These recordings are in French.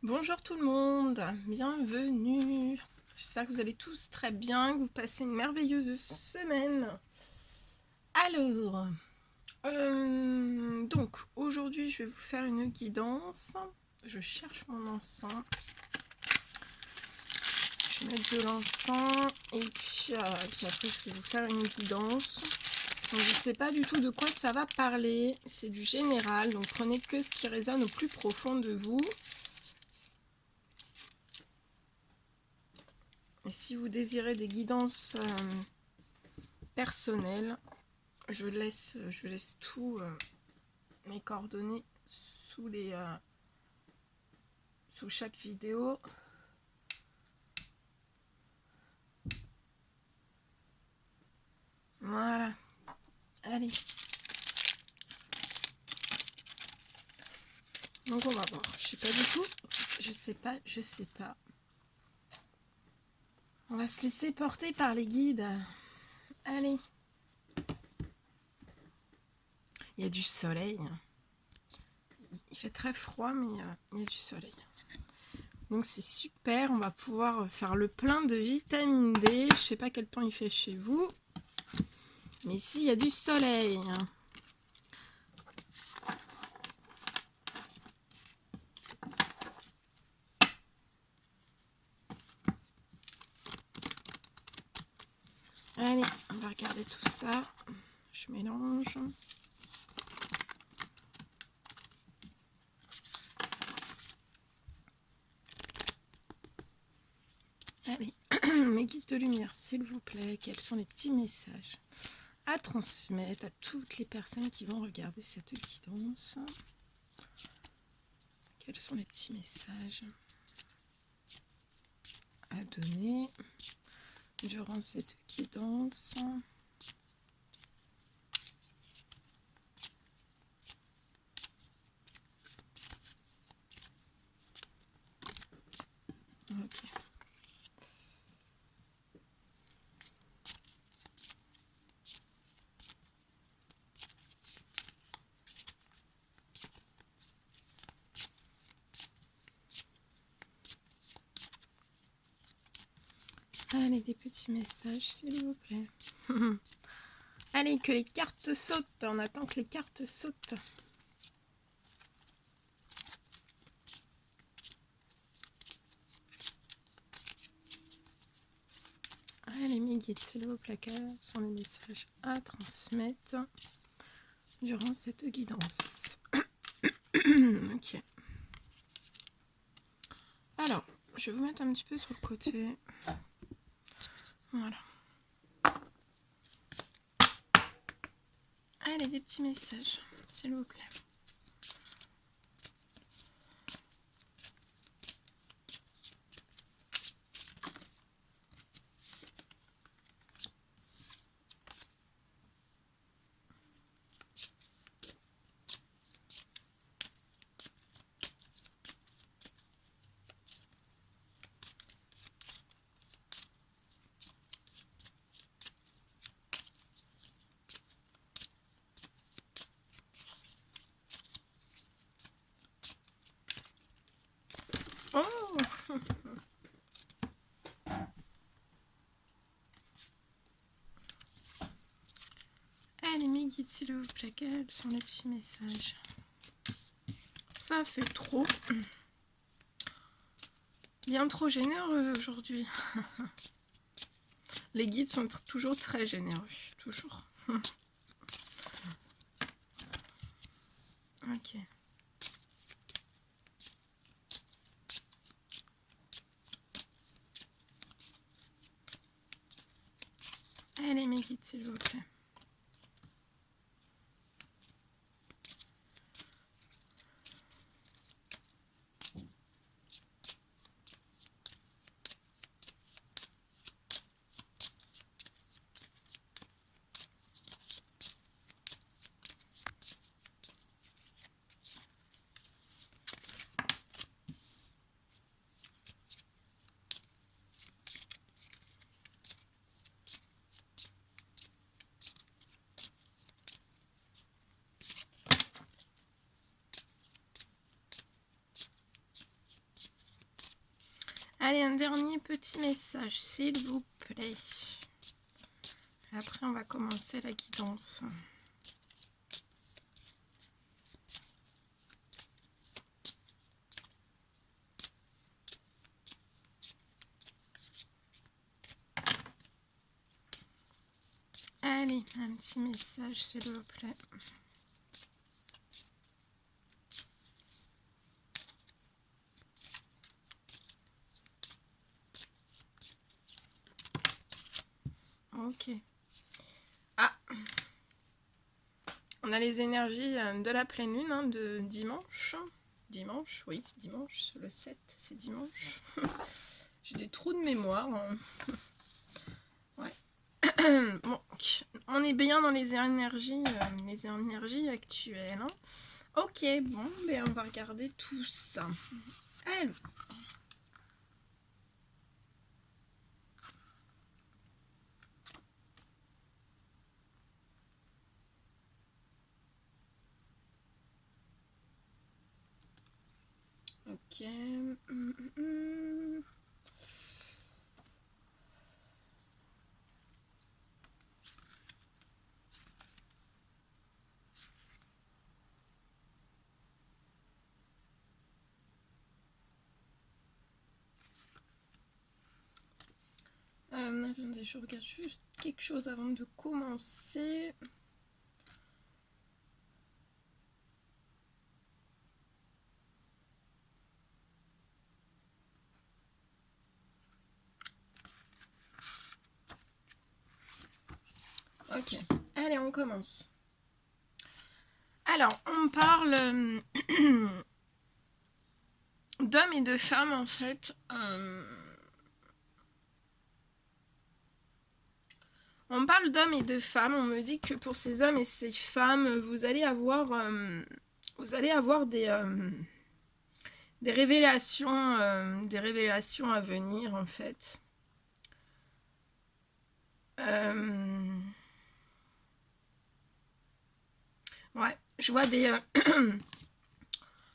Bonjour tout le monde, bienvenue. J'espère que vous allez tous très bien, que vous passez une merveilleuse semaine. Alors, donc aujourd'hui je vais vous faire une guidance. Je cherche mon encens. Je vais mettre de l'encens et puis après je vais vous faire une guidance. Donc je ne sais pas du tout de quoi ça va parler, c'est du général, donc prenez que ce qui résonne au plus profond de vous. Et si vous désirez des guidances personnelles, je laisse tout mes coordonnées sous chaque vidéo. Voilà. Allez. Donc on va voir. Je sais pas du tout. Je sais pas. On va se laisser porter par les guides. Allez. Il y a du soleil. Il fait très froid, mais il y a du soleil. Donc c'est super. On va pouvoir faire le plein de vitamine D. Je sais pas quel temps il fait chez vous. Mais ici, il y a du soleil. Allez, on va regarder tout ça. Je mélange. Allez, mes guides de lumière, s'il vous plaît, quels sont les petits messages à transmettre à toutes les personnes qui vont regarder cette guidance? Quels sont les petits messages à donner durant cette guidance? Ok. Allez, des petits messages, s'il vous plaît. Allez, que les cartes sautent. On attend que les cartes sautent. Allez, mes guides, s'il vous plaît, quels sont les messages à transmettre durant cette guidance? Ok. Alors, je vais vous mettre un petit peu sur le côté. Voilà. Allez, des petits messages, s'il vous plaît. Oh! Allez, mes guides, s'il vous plaît, quels sont les petits messages? Ça fait trop. Bien trop généreux aujourd'hui. Les guides sont toujours très généreux. Toujours. Ok. Allez, mes guides, s'il vous plaît. Allez, un dernier petit message, s'il vous plaît. Après, on va commencer la guidance. Allez, un petit message, s'il vous plaît. Ok. Ah, on a les énergies de la pleine lune, hein, de dimanche. Dimanche, oui, dimanche, le 7, c'est dimanche. J'ai des trous de mémoire. Hein. Ouais. Bon, on est bien dans les énergies actuelles. Hein. Ok, bon, ben on va regarder tout ça. Alors. Ok. Attendez, je regarde juste quelque chose avant de commencer. Ok, allez, on commence. Alors, on parle d'hommes et de femmes, en fait. On parle d'hommes et de femmes. On me dit que pour ces hommes et ces femmes, vous allez avoir des révélations à venir, en fait. Ouais, je vois des...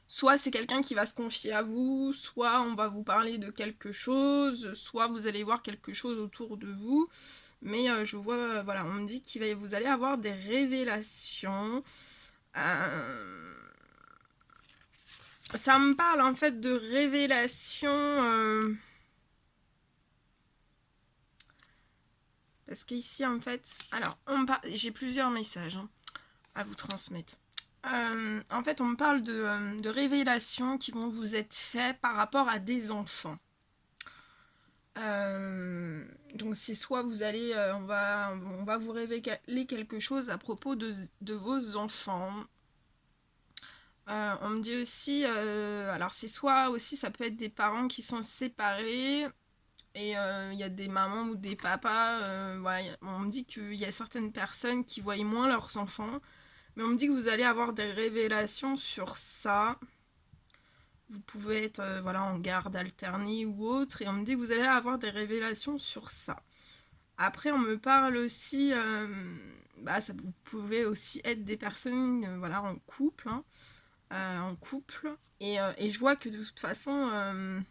soit c'est quelqu'un qui va se confier à vous, soit on va vous parler de quelque chose, soit vous allez voir quelque chose autour de vous. Mais je vois, voilà, on me dit que vous allez avoir des révélations. Ça me parle en fait de révélations. Parce qu'ici en fait... Alors, j'ai plusieurs messages hein, à vous transmettre. En fait, on me parle de révélations qui vont vous être faites par rapport à des enfants. Donc c'est soit vous allez, on va vous révéler quelque chose à propos de vos enfants. On me dit aussi, alors c'est soit aussi ça peut être des parents qui sont séparés et il y a des mamans ou des papas, voilà, on me dit qu'il y a certaines personnes qui voient moins leurs enfants, mais on me dit que vous allez avoir des révélations sur ça. Vous pouvez être voilà, en garde alternée ou autre, et on me dit que vous allez avoir des révélations sur ça. Après, on me parle aussi, vous pouvez aussi être des personnes voilà, en couple, hein, et je vois que de toute façon,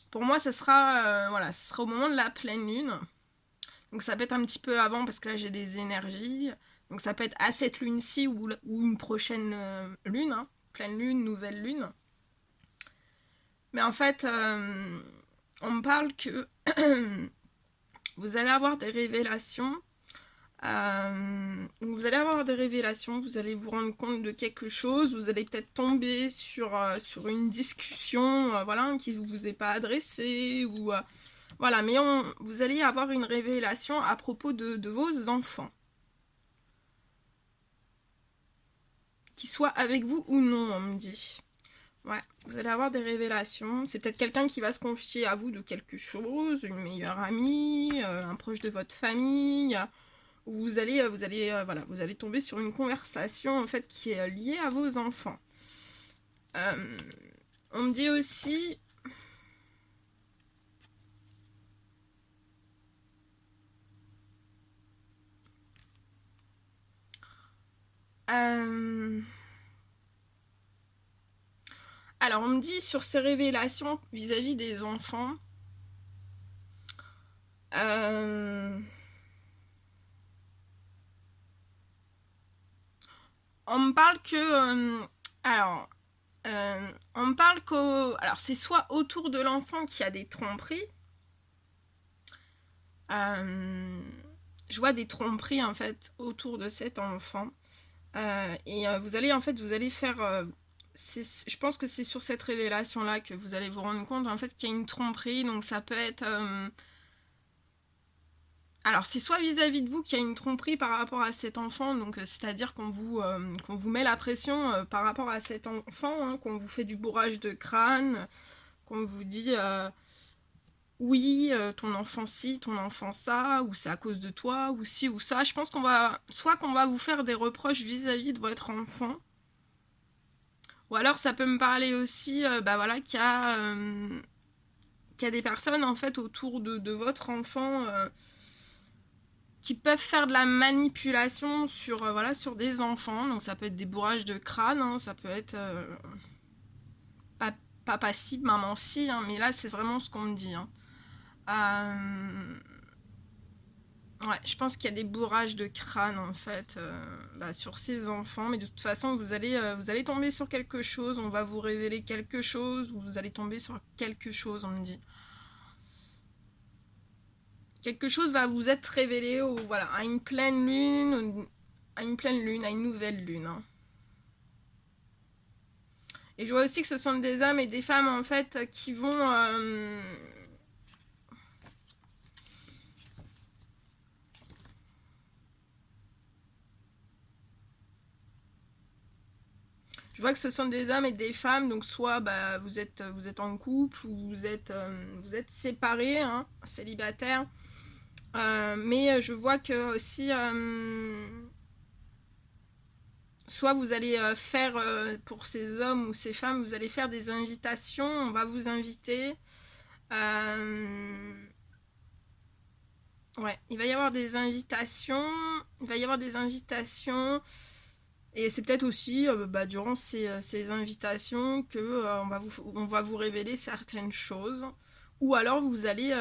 pour moi, voilà, ce sera au moment de la pleine lune. Donc ça peut être un petit peu avant, parce que là j'ai des énergies. Donc ça peut être à cette lune-ci ou une prochaine lune, hein, pleine lune, nouvelle lune. Mais en fait, on me parle que vous allez avoir des révélations. Vous allez avoir des révélations, vous allez vous rendre compte de quelque chose, vous allez peut-être tomber sur une discussion voilà, qui ne vous est pas adressée. Voilà, mais vous allez avoir une révélation à propos de vos enfants. Qu'ils soient avec vous ou non, on me dit. Ouais, vous allez avoir des révélations. C'est peut-être quelqu'un qui va se confier à vous de quelque chose, une meilleure amie, un proche de votre famille. Vous allez tomber sur une conversation en fait qui est liée à vos enfants. On me dit aussi. Alors, on me dit sur ces révélations vis-à-vis des enfants, on me parle que... alors, on me parle alors, c'est soit autour de l'enfant qu'il y a des tromperies. Je vois des tromperies, en fait, autour de cet enfant. Et vous allez, en fait, vous allez faire... je pense que c'est sur cette révélation-là que vous allez vous rendre compte, en fait, qu'il y a une tromperie. Donc, ça peut être... alors, c'est soit vis-à-vis de vous qu'il y a une tromperie par rapport à cet enfant, donc c'est-à-dire qu'on vous met la pression par rapport à cet enfant, hein, qu'on vous fait du bourrage de crâne, qu'on vous dit oui, ton enfant ci, ton enfant ça, ou c'est à cause de toi, ou ci ou ça. Je pense qu'on va, soit qu'on va vous faire des reproches vis-à-vis de votre enfant, ou alors ça peut me parler aussi, bah voilà, qu'il y a des personnes en fait autour de votre enfant qui peuvent faire de la manipulation sur, voilà, sur des enfants. Donc ça peut être des bourrages de crâne, hein, ça peut être papa si, maman si, hein, mais là c'est vraiment ce qu'on me dit. Hein. Ouais, je pense qu'il y a des bourrages de crâne en fait bah, sur ces enfants, mais de toute façon vous allez tomber sur quelque chose, on va vous révéler quelque chose, ou vous allez tomber sur quelque chose, on me dit. Quelque chose va vous être révélé voilà, à une pleine lune, à une nouvelle lune. Hein. Et je vois aussi que ce sont des hommes et des femmes en fait qui vont... je vois que ce sont des hommes et des femmes, donc soit bah, vous êtes en couple ou vous êtes séparés, hein, célibataires. Mais je vois que aussi... soit vous allez faire, pour ces hommes ou ces femmes, vous allez faire des invitations, on va vous inviter. Ouais, il va y avoir des invitations. Il va y avoir des invitations. Et c'est peut-être aussi bah, durant ces invitations que on va vous révéler certaines choses. Ou alors vous allez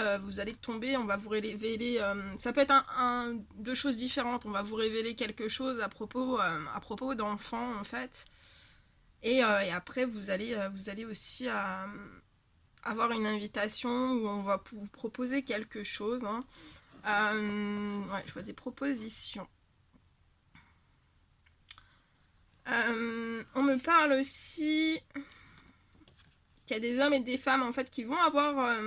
tomber, on va vous révéler... ça peut être deux choses différentes. On va vous révéler quelque chose à propos d'enfants en fait. Et après vous allez aussi avoir une invitation où on va vous proposer quelque chose. Hein. Ouais, je vois des propositions. On me parle aussi qu'il y a des hommes et des femmes en fait qui vont avoir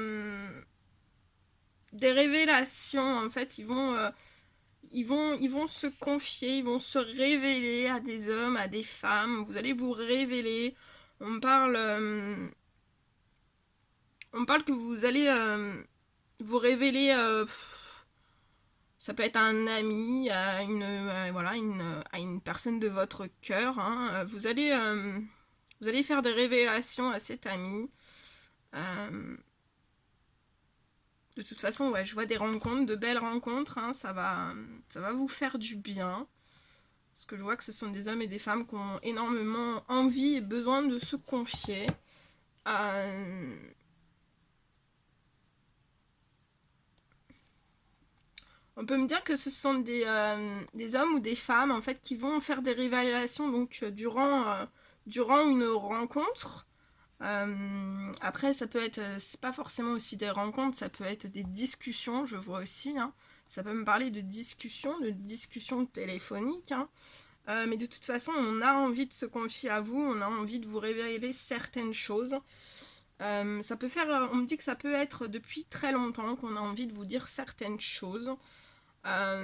des révélations. En fait, ils vont se confier, ils vont se révéler à des hommes, à des femmes. Vous allez vous révéler. On parle, on parle que vous allez vous révéler. Ça peut être à un ami, à voilà, à une personne de votre cœur. Hein. Vous allez faire des révélations à cet ami. De toute façon, ouais, je vois des rencontres, de belles rencontres. Hein. Ça va vous faire du bien. Parce que je vois que ce sont des hommes et des femmes qui ont énormément envie et besoin de se confier. On peut me dire que ce sont des hommes ou des femmes en fait qui vont faire des révélations donc durant une rencontre. Après, ça peut être, c'est pas forcément aussi des rencontres, ça peut être des discussions, je vois aussi. Hein. Ça peut me parler de discussions téléphoniques. Hein. Mais de toute façon, on a envie de se confier à vous, on a envie de vous révéler certaines choses. Ça peut faire, on me dit que ça peut être depuis très longtemps qu'on a envie de vous dire certaines choses. Ça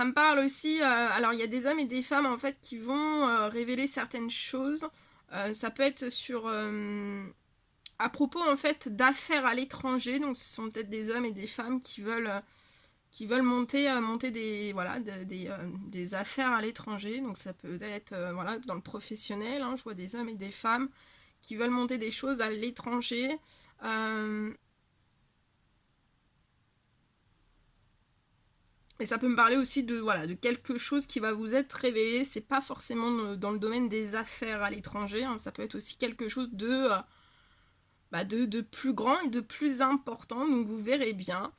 me parle aussi, alors il y a des hommes et des femmes en fait qui vont révéler certaines choses. Ça peut être sur à propos en fait d'affaires à l'étranger, donc ce sont peut-être des hommes et des femmes qui veulent monter des voilà des affaires à l'étranger, donc ça peut être voilà dans le professionnel. Hein, je vois des hommes et des femmes qui veulent monter des choses à l'étranger. Mais ça peut me parler aussi de, voilà, de quelque chose qui va vous être révélé. C'est pas forcément dans le domaine des affaires à l'étranger, hein. Ça peut être aussi quelque chose de plus grand et de plus important. Donc vous verrez bien.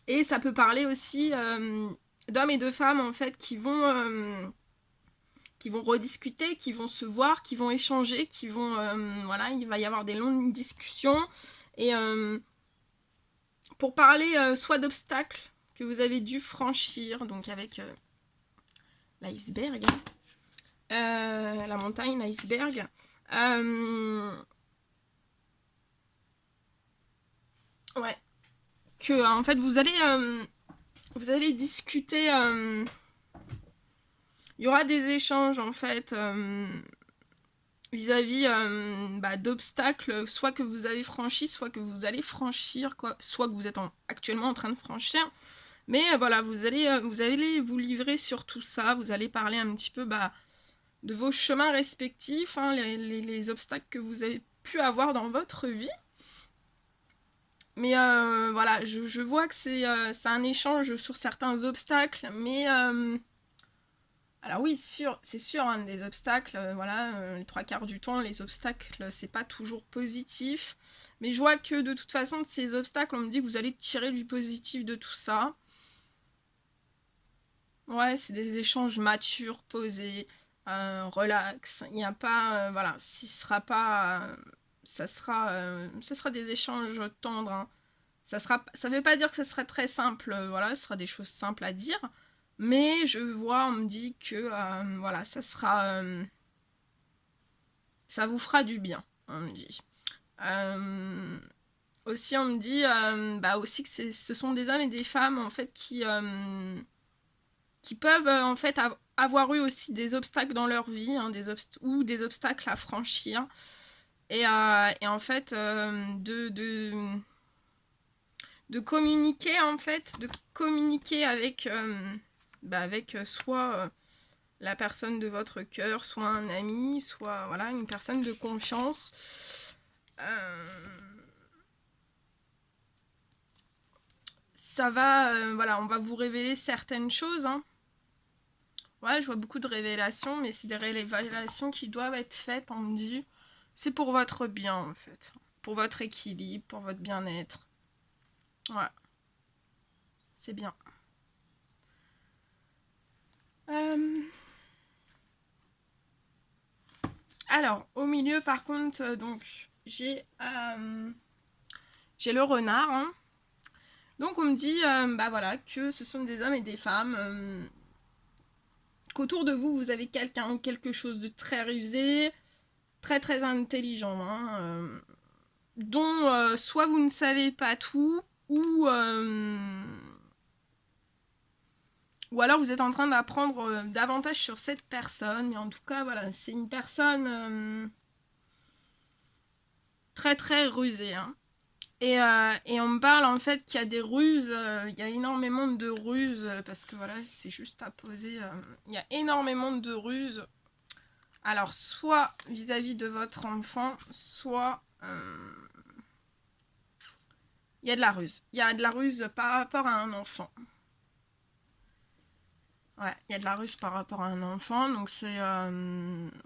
Et ça peut parler aussi d'hommes et de femmes en fait qui vont rediscuter, qui vont se voir, qui vont échanger, qui vont voilà, il va y avoir des longues discussions et pour parler soit d'obstacles que vous avez dû franchir, donc avec l'iceberg, la montagne, l'iceberg. Ouais. Que en fait vous allez discuter. Il y aura des échanges en fait vis-à-vis d'obstacles, soit que vous avez franchi, soit que vous allez franchir, quoi, soit que vous êtes actuellement en train de franchir. Mais voilà, vous allez vous livrer sur tout ça, vous allez parler un petit peu de vos chemins respectifs, hein, les obstacles que vous avez pu avoir dans votre vie. Mais voilà, je vois que c'est un échange sur certains obstacles, mais alors oui, c'est sûr, hein, des obstacles, voilà, les 3/4 du temps, les obstacles, c'est pas toujours positif. Mais je vois que de toute façon, de ces obstacles, on me dit que vous allez tirer du positif de tout ça. Ouais, c'est des échanges matures, posés, relax. Il n'y a pas, voilà, ce sera pas, ça sera des échanges tendres, hein. Ça veut pas dire que ça sera très simple, voilà, ce sera des choses simples à dire. Mais je vois, on me dit que, voilà, ça vous fera du bien, on me dit. Aussi, on me dit, aussi que ce sont des hommes et des femmes, en fait, qui peuvent en fait avoir eu aussi des obstacles dans leur vie, hein, ou des obstacles à franchir. Et en fait, de communiquer en fait, de communiquer avec soit la personne de votre cœur, soit un ami, soit voilà, une personne de confiance. Ça va, voilà, on va vous révéler certaines choses, hein. Ouais, je vois beaucoup de révélations, mais c'est des révélations qui doivent être faites, on me dit. C'est pour votre bien, en fait. Pour votre équilibre, pour votre bien-être. Ouais, c'est bien. Alors, au milieu, par contre, donc, j'ai le renard, hein. Donc, on me dit, voilà, que ce sont des hommes et des femmes, qu'autour de vous, vous avez quelqu'un ou quelque chose de très rusé, très très intelligent, hein, dont soit vous ne savez pas tout, ou alors vous êtes en train d'apprendre davantage sur cette personne. Mais en tout cas, voilà, c'est une personne très très rusée, hein. Et on me parle en fait qu'il y a des ruses, il y a énormément de ruses, parce que voilà, c'est juste à poser. Il y a énormément de ruses. Alors, soit vis-à-vis de votre enfant, soit il y a de la ruse. Il y a de la ruse par rapport à un enfant. Ouais, il y a de la ruse par rapport à un enfant, donc c'est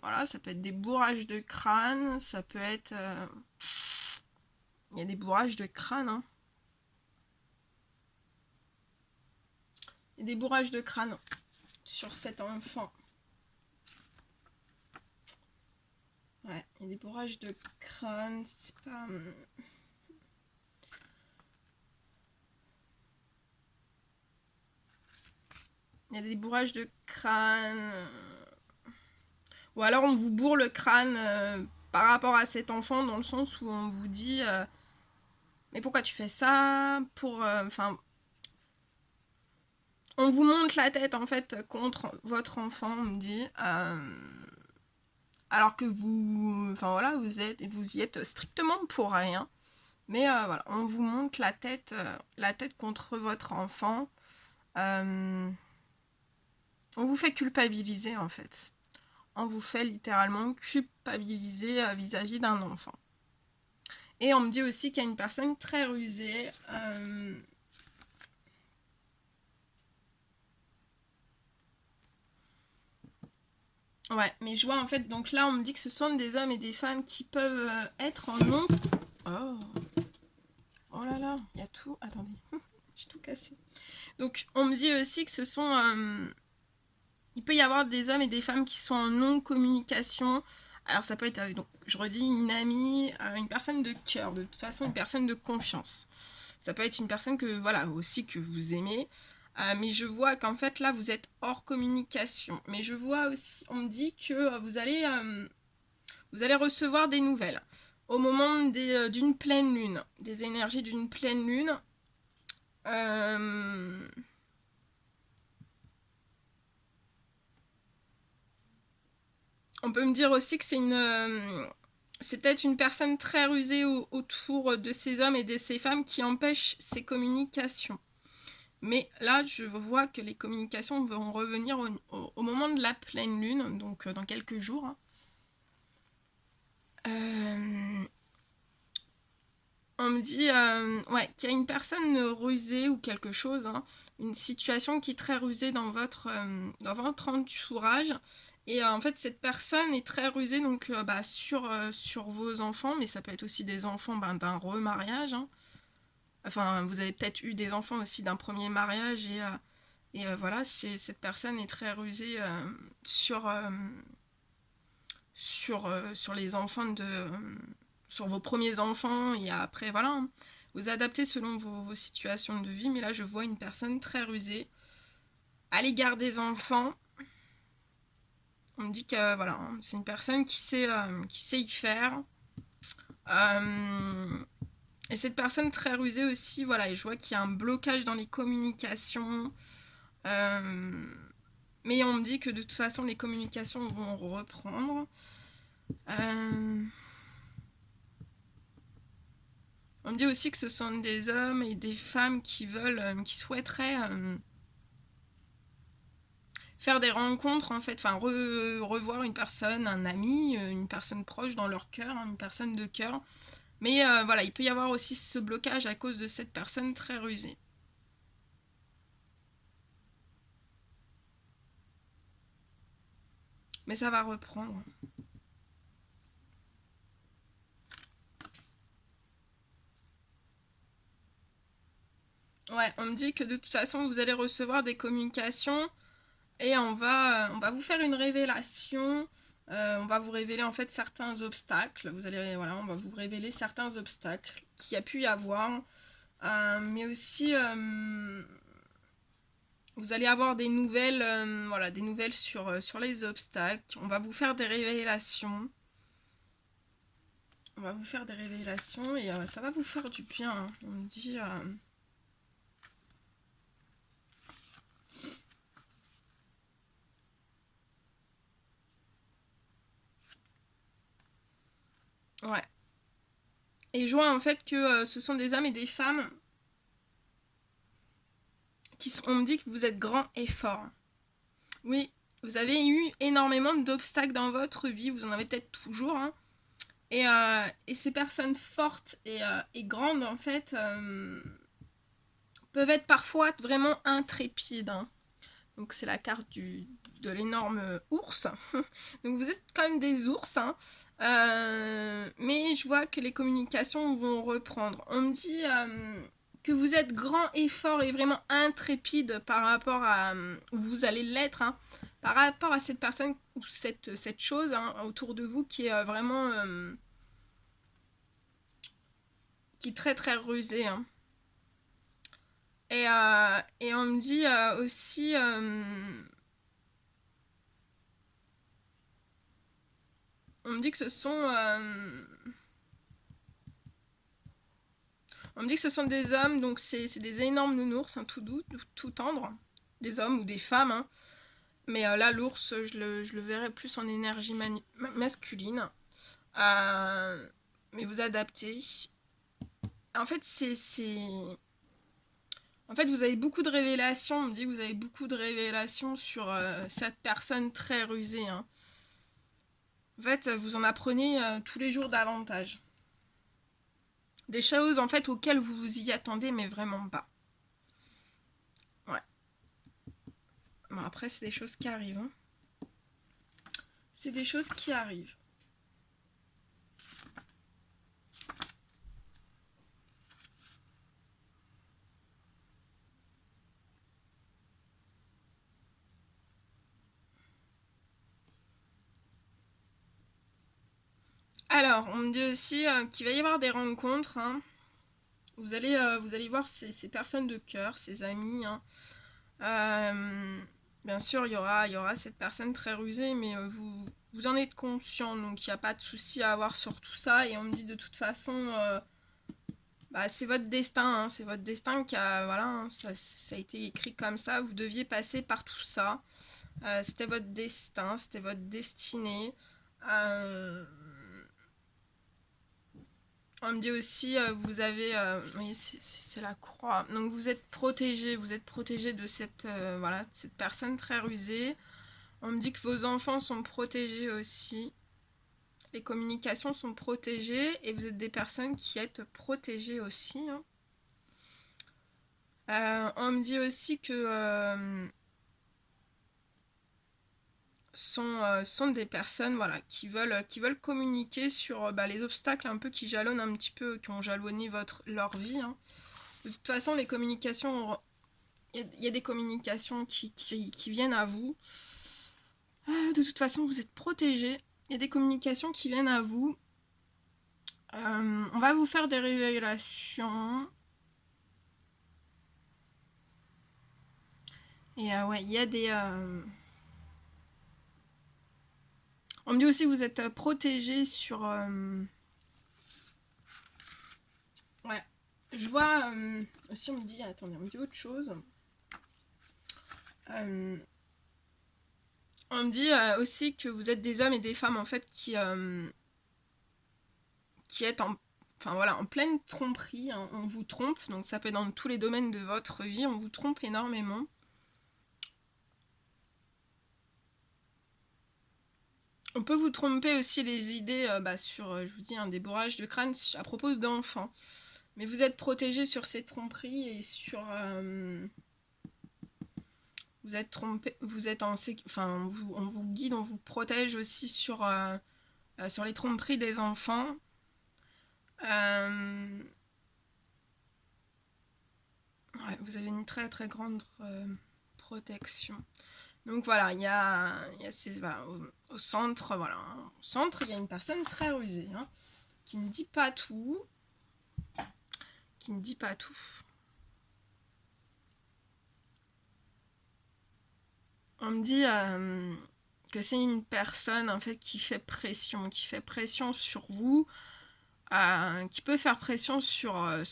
voilà, ça peut être des bourrages de crâne, ça peut être il y a des bourrages de crâne, hein. Il y a des bourrages de crâne sur cet enfant. Ouais, il y a des bourrages de crâne, c'est pas il y a des bourrages de crâne. Ou alors on vous bourre le crâne par rapport à cet enfant, dans le sens où on vous dit mais pourquoi tu fais ça, enfin on vous monte la tête en fait contre votre enfant, on me dit, alors que enfin voilà, vous y êtes strictement pour rien. Mais voilà, on vous monte la tête contre votre enfant. On vous fait culpabiliser en fait. On vous fait littéralement culpabiliser vis-à-vis d'un enfant. Et on me dit aussi qu'il y a une personne très rusée Ouais, mais je vois en fait, donc là on me dit que ce sont des hommes et des femmes qui peuvent être en non... Oh, oh là là, il y a tout... Attendez, j'ai tout cassé. Donc on me dit aussi que ce sont... il peut y avoir des hommes et des femmes qui sont en non-communication. Alors ça peut être, donc, je redis, une amie, une personne de cœur, de toute façon une personne de confiance. Ça peut être une personne que, voilà, aussi que vous aimez. Mais je vois qu'en fait là vous êtes hors communication. Mais je vois aussi, on me dit que vous allez recevoir des nouvelles au moment d'une pleine lune, des énergies d'une pleine lune. Euh, on peut me dire aussi que c'est peut-être une personne très rusée autour de ces hommes et de ces femmes qui empêche ces communications. Mais là, je vois que les communications vont revenir au moment de la pleine lune, donc dans quelques jours. On me dit ouais, qu'il y a une personne rusée ou quelque chose, hein, une situation qui est très rusée dans votre entourage. Et en fait, cette personne est très rusée donc, sur vos enfants, mais ça peut être aussi des enfants d'un remariage. Hein. Enfin, vous avez peut-être eu des enfants aussi d'un premier mariage et voilà, cette personne est très rusée sur les enfants sur vos premiers enfants et après voilà, hein, vous adaptez selon vos situations de vie. Mais là, je vois une personne très rusée à l'égard des enfants. On me dit que voilà, hein, c'est une personne qui sait y faire. Euh, et cette personne très rusée aussi, voilà, et je vois qu'il y a un blocage dans les communications. Euh, mais on me dit que de toute façon, les communications vont reprendre. Euh, on me dit aussi que ce sont des hommes et des femmes qui souhaiteraient faire des rencontres en fait, enfin revoir une personne, un ami, une personne proche dans leur cœur, hein, une personne de cœur. Mais voilà, il peut y avoir aussi ce blocage à cause de cette personne très rusée. Mais ça va reprendre. Ouais, on me dit que de toute façon vous allez recevoir des communications et on va vous faire une révélation. On va vous révéler en fait certains obstacles. Voilà, on va vous révéler certains obstacles qu'il y a pu y avoir. Mais aussi, vous allez avoir des nouvelles, voilà, des nouvelles sur les obstacles. On va vous faire des révélations. On va vous faire des révélations et ça va vous faire du bien. Hein. On me dit. Ouais. Et je vois en fait que ce sont des hommes et des femmes on me dit que vous êtes grands et forts. Oui, vous avez eu énormément d'obstacles dans votre vie, vous en avez peut-être toujours. Hein. Et ces personnes fortes et grandes, en fait, peuvent être parfois vraiment intrépides. Hein. Donc c'est la carte de l'énorme ours. Donc vous êtes quand même des ours. Hein. Mais je vois que les communications vont reprendre. On me dit que vous êtes grand et fort et vraiment intrépide par rapport à... vous allez l'être, hein, par rapport à cette personne ou cette chose hein, autour de vous qui est vraiment... qui est très très rusée. Hein. Et on me dit aussi... on me dit que ce sont... on me dit que ce sont des hommes, donc c'est des énormes nounours, hein, tout doux, tout tendre. Des hommes ou des femmes. Hein. Mais là, l'ours, je le verrais plus en énergie masculine. Mais vous adaptez. En fait, en fait, vous avez beaucoup de révélations. On me dit que vous avez beaucoup de révélations sur cette personne très rusée. Hein. En fait, vous en apprenez tous les jours davantage. Des choses, en fait, auxquelles vous vous y attendez, mais vraiment pas. Ouais. Bon, après, c'est des choses qui arrivent. Hein. C'est des choses qui arrivent. Alors, on me dit aussi qu'il va y avoir des rencontres. Hein. Vous allez voir ces personnes de cœur, ces amis. Hein. Bien sûr, il y aura cette personne très rusée, mais vous en êtes conscient, donc il n'y a pas de souci à avoir sur tout ça. Et on me dit de toute façon, bah, c'est votre destin, hein, c'est votre destin qui a, voilà, hein, ça a été écrit comme ça. Vous deviez passer par tout ça. C'était votre destin, c'était votre destinée. On me dit aussi, vous avez, oui, c'est la croix. Donc vous êtes protégé de voilà, de cette personne très rusée. On me dit que vos enfants sont protégés aussi. Les communications sont protégées et vous êtes des personnes qui êtes protégées aussi. Hein. On me dit aussi que sont des personnes voilà, qui veulent communiquer sur les obstacles un peu qui jalonnent un petit peu, qui ont jalonné leur vie. Hein. De toute façon, les communications, il y a des communications qui viennent à vous. De toute façon, vous êtes protégés. Il y a des communications qui viennent à vous. On va vous faire des révélations. Et ouais, il y a des... On me dit aussi que vous êtes protégés sur... Ouais. Je vois... aussi, on me dit... Attendez, on me dit autre chose. On me dit aussi que vous êtes des hommes et des femmes, en fait, qui êtes enfin voilà, en pleine tromperie, hein, on vous trompe, donc ça peut être dans tous les domaines de votre vie, on vous trompe énormément. On peut vous tromper aussi les idées sur, je vous dis, un débourrage de crâne à propos d'enfants. Mais vous êtes protégé sur ces tromperies et sur... vous êtes trompé, vous êtes enfin, on vous guide, on vous protège aussi sur les tromperies des enfants. Ouais, vous avez une très très grande protection. Donc voilà, il y a voilà, au centre, voilà, au centre, il y a une personne très rusée, hein, qui ne dit pas tout, qui ne dit pas tout. On me dit que c'est une personne en fait qui fait pression sur vous, qui peut faire pression sur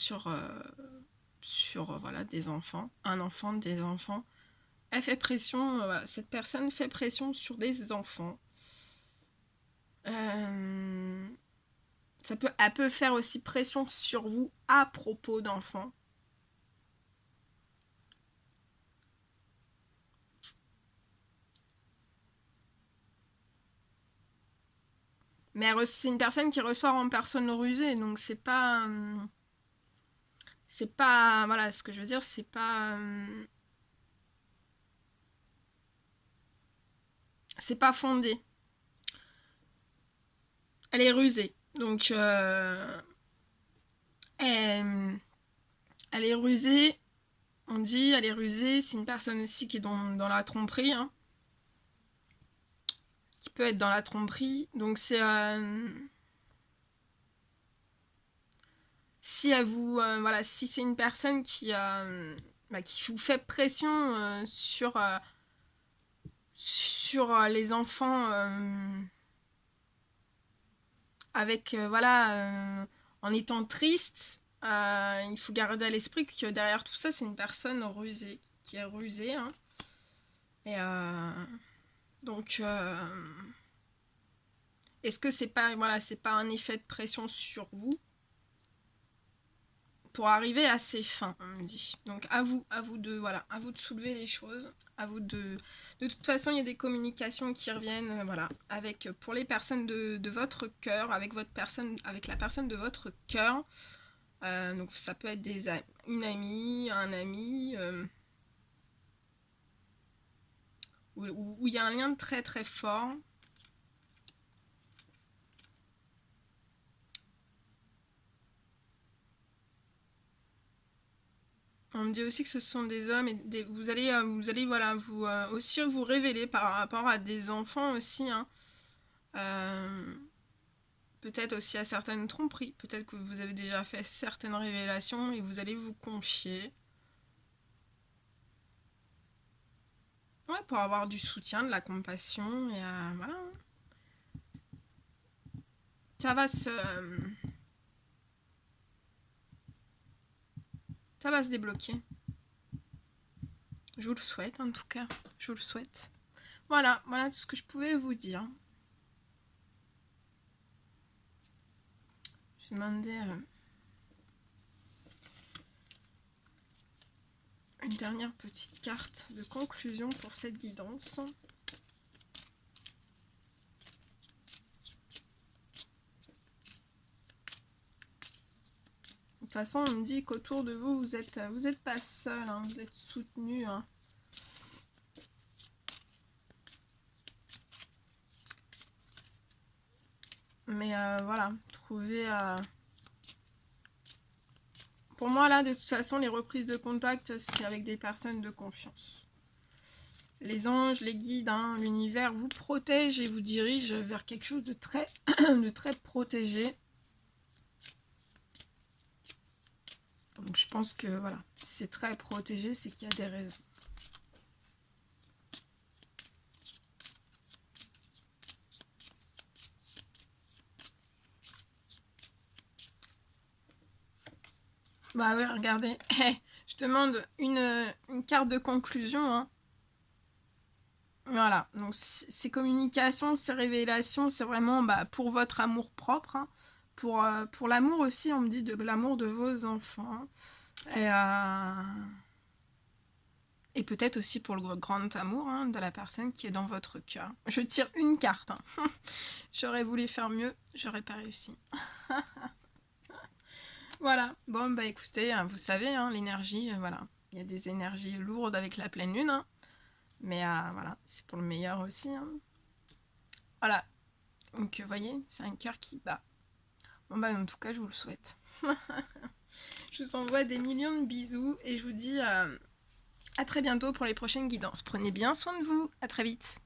voilà, des enfants, un enfant, des enfants. Elle fait pression, voilà, cette personne fait pression sur des enfants. Elle peut faire aussi pression sur vous à propos d'enfants. Mais c'est une personne qui ressort en personne rusée, donc c'est pas... voilà, ce que je veux dire, c'est pas... c'est pas fondé. Elle est rusée. Donc, elle est rusée. On dit, elle est rusée. C'est une personne aussi qui est dans la tromperie. Hein, qui peut être dans la tromperie. Donc, c'est... si elle vous... voilà, si c'est une personne qui vous fait pression sur les enfants... avec en étant triste, il faut garder à l'esprit que derrière tout ça, c'est une personne rusée, qui est rusée. Hein. Et donc, est-ce que c'est pas un effet de pression sur vous pour arriver à ses fins, on me dit. Donc à vous de soulever les choses, à vous de toute façon, il y a des communications qui reviennent, voilà, avec pour les personnes de votre cœur, avec la personne de votre cœur. Donc ça peut être une amie, un ami, où il y a un lien très très fort. On me dit aussi que ce sont des hommes et vous allez voilà, aussi vous révéler par rapport à des enfants aussi. Hein. Peut-être aussi à certaines tromperies. Peut-être que vous avez déjà fait certaines révélations et vous allez vous confier. Ouais, pour avoir du soutien, de la compassion et voilà. Ça va se... ça va se débloquer. Je vous le souhaite en tout cas. Je vous le souhaite. Voilà tout ce que je pouvais vous dire. Je vais demander une dernière petite carte de conclusion pour cette guidance. De toute façon, on me dit qu'autour de vous, vous êtes pas seul, hein, vous êtes soutenu. Hein. Mais voilà, trouver... Pour moi, là, de toute façon, les reprises de contact, c'est avec des personnes de confiance. Les anges, les guides, hein, l'univers vous protège et vous dirige vers quelque chose de très, de très protégé. Donc je pense que voilà, si c'est très protégé, c'est qu'il y a des raisons. Bah oui, regardez, je demande une carte de conclusion. Hein. Voilà, donc ces communications, ces révélations, c'est vraiment pour votre amour propre. Hein. Pour l'amour aussi, on me dit de l'amour de vos enfants. Et peut-être aussi pour le grand amour hein, de la personne qui est dans votre cœur. Je tire une carte. Hein. J'aurais voulu faire mieux, j'aurais pas réussi. Voilà, bon bah écoutez, vous savez, hein, l'énergie, voilà. Il y a des énergies lourdes avec la pleine lune. Hein. Mais voilà, c'est pour le meilleur aussi. Hein. Voilà, donc vous voyez, c'est un cœur qui bat. Bon bah en tout cas, je vous le souhaite. Je vous envoie des millions de bisous et je vous dis à très bientôt pour les prochaines guidances. Prenez bien soin de vous, à très vite.